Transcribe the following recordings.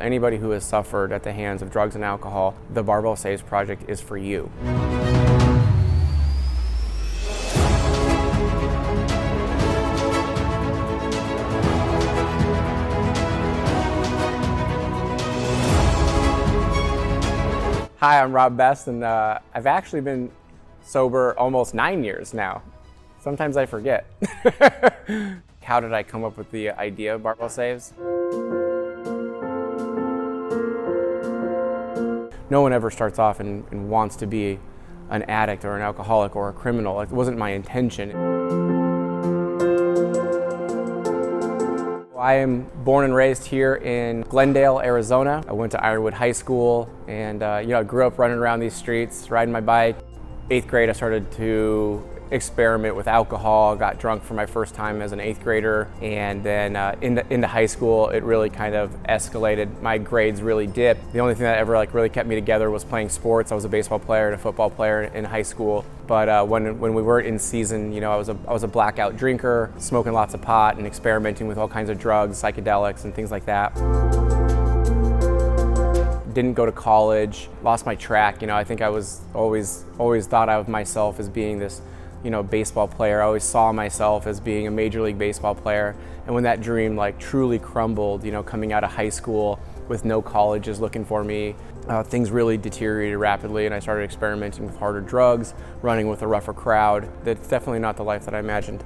Anybody who has suffered at the hands of drugs and alcohol, the Barbell Saves Project is for you. Hi, I'm Rob Best, and I've actually been sober almost 9 years now. Sometimes I forget. How did I come up with the idea of Barbell Saves? No one ever starts off and wants to be an addict or an alcoholic or a criminal. It wasn't my intention. I am born and raised here in Glendale, Arizona. I went to Ironwood High School and I grew up running around these streets, riding my bike. 8th grade, I started to experiment with alcohol, got drunk for my first time as an 8th grader, and then into high school, it really kind of escalated. My grades really dipped. The only thing that ever really kept me together was playing sports. I was a baseball player and a football player in high school. But when we weren't in season, I was a blackout drinker, smoking lots of pot and experimenting with all kinds of drugs, psychedelics and things like that. Didn't go to college, lost my track. I think I was always thought of myself as being this baseball player. I always saw myself as being a Major League Baseball player. And when that dream truly crumbled, coming out of high school with no colleges looking for me, things really deteriorated rapidly, and I started experimenting with harder drugs, running with a rougher crowd. That's definitely not the life that I imagined.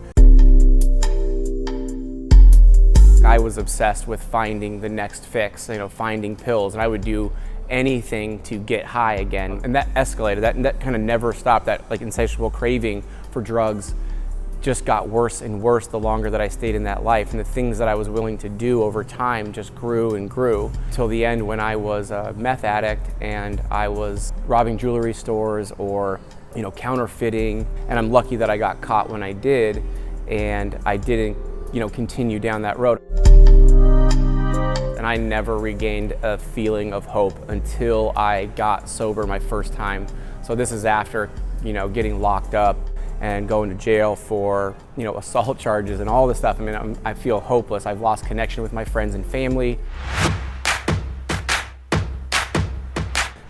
I was obsessed with finding the next fix, finding pills, and I would do anything to get high again. And that escalated, that kind of never stopped. That insatiable craving for drugs just got worse and worse the longer that I stayed in that life. And the things that I was willing to do over time just grew and grew till the end when I was a meth addict and I was robbing jewelry stores or counterfeiting. And I'm lucky that I got caught when I did, and I didn't continue down that road. And I never regained a feeling of hope until I got sober my first time. So this is after, getting locked up and going to jail for, assault charges and all this stuff. I feel hopeless. I've lost connection with my friends and family.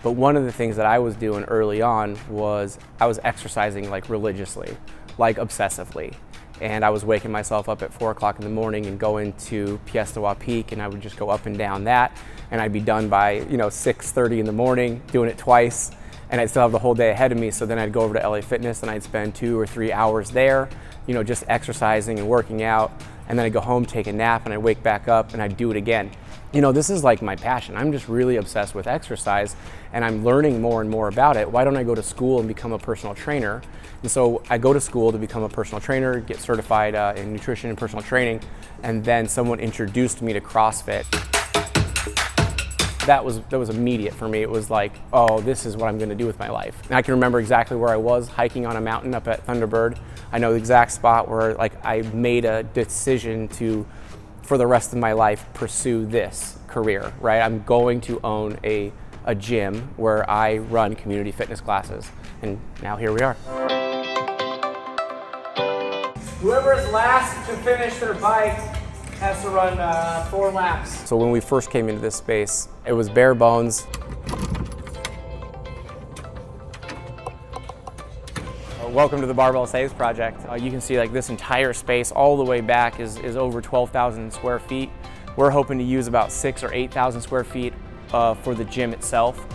But one of the things that I was doing early on was I was exercising religiously, obsessively. And I was waking myself up at 4 o'clock in the morning and going to Piestewa Peak, and I would just go up and down that, and I'd be done by 6:30 in the morning, doing it twice, and I'd still have the whole day ahead of me. So then I'd go over to LA Fitness and I'd spend 2 or 3 hours there, just exercising and working out, and then I'd go home, take a nap, and I'd wake back up and I'd do it again. This is my passion. I'm just really obsessed with exercise, and I'm learning more and more about it. Why don't I go to school and become a personal trainer? And so I go to school to become a personal trainer, get certified in nutrition and personal training, and then someone introduced me to CrossFit. That was immediate for me. It was oh, this is what I'm gonna do with my life. And I can remember exactly where I was hiking on a mountain up at Thunderbird. I know the exact spot where I made a decision to, for the rest of my life, pursue this career, right? I'm going to own a gym where I run community fitness classes. And now here we are. Whoever is last to finish their bike has to run 4 laps. So when we first came into this space, it was bare bones. Welcome to the Barbell Saves Project. You can see this entire space all the way back is over 12,000 square feet. We're hoping to use about 6,000 or 8,000 square feet for the gym itself.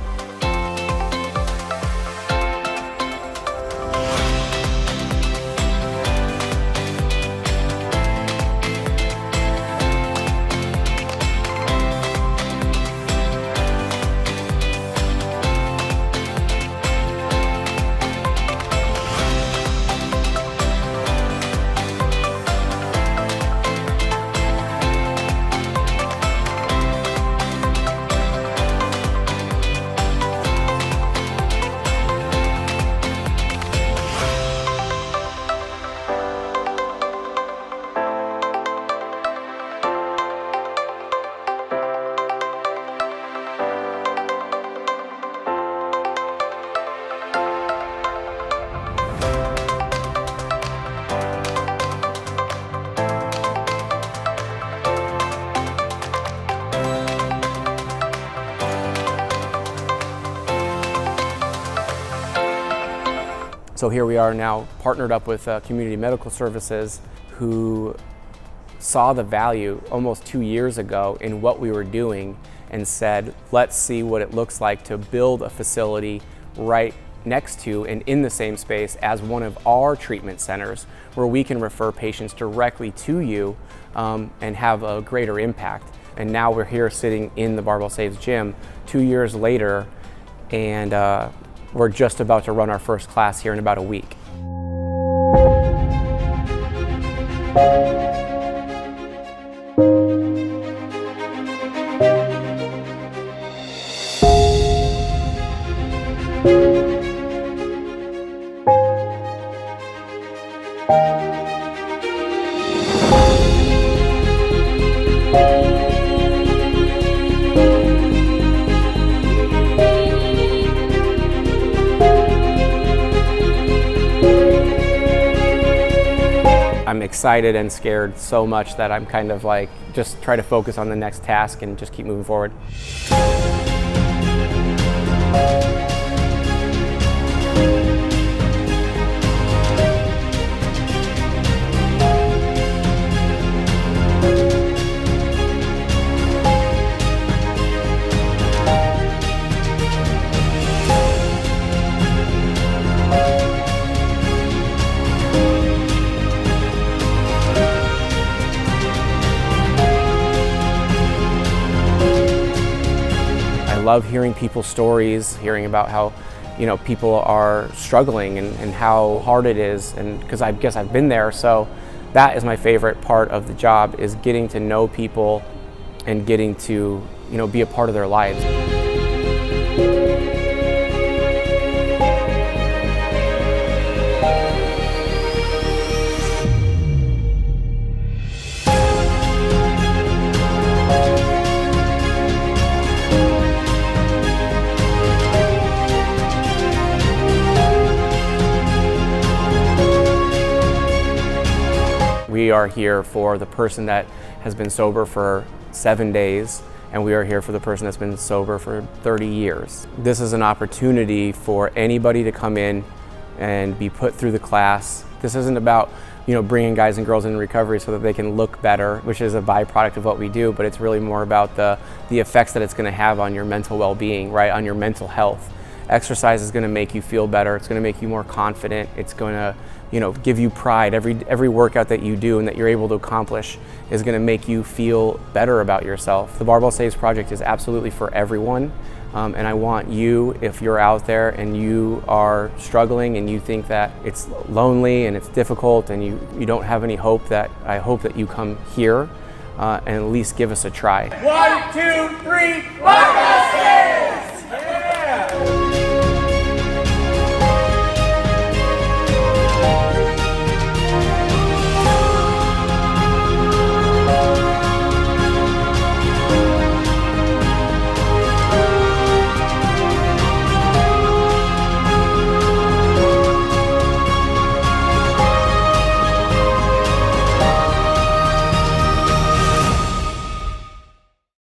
So here we are now partnered up with Community Medical Services, who saw the value almost 2 years ago in what we were doing and said, let's see what it looks like to build a facility right next to and in the same space as one of our treatment centers where we can refer patients directly to you and have a greater impact. And now we're here sitting in the Barbell Saves gym 2 years later, and we're just about to run our first class here in about a week. I'm excited and scared so much that I'm kind of like just try to focus on the next task and just keep moving forward. I love hearing people's stories, hearing about how, people are struggling and how hard it is, and because I guess I've been there, so that is my favorite part of the job, is getting to know people and getting to, be a part of their lives. We are here for the person that has been sober for 7 days, and we are here for the person that's been sober for 30 years. This is an opportunity for anybody to come in and be put through the class. This isn't about, bringing guys and girls in recovery so that they can look better, which is a byproduct of what we do, but it's really more about the effects that it's going to have on your mental well-being, right, on your mental health. Exercise is going to make you feel better. It's going to make you more confident. It's going to, give you pride. Every workout that you do and that you're able to accomplish is going to make you feel better about yourself. The Barbell Saves Project is absolutely for everyone, and I want you, if you're out there and you are struggling and you think that it's lonely and it's difficult and you don't have any hope, I hope that you come here and at least give us a try. 1, 2, 3, Barbell Saves!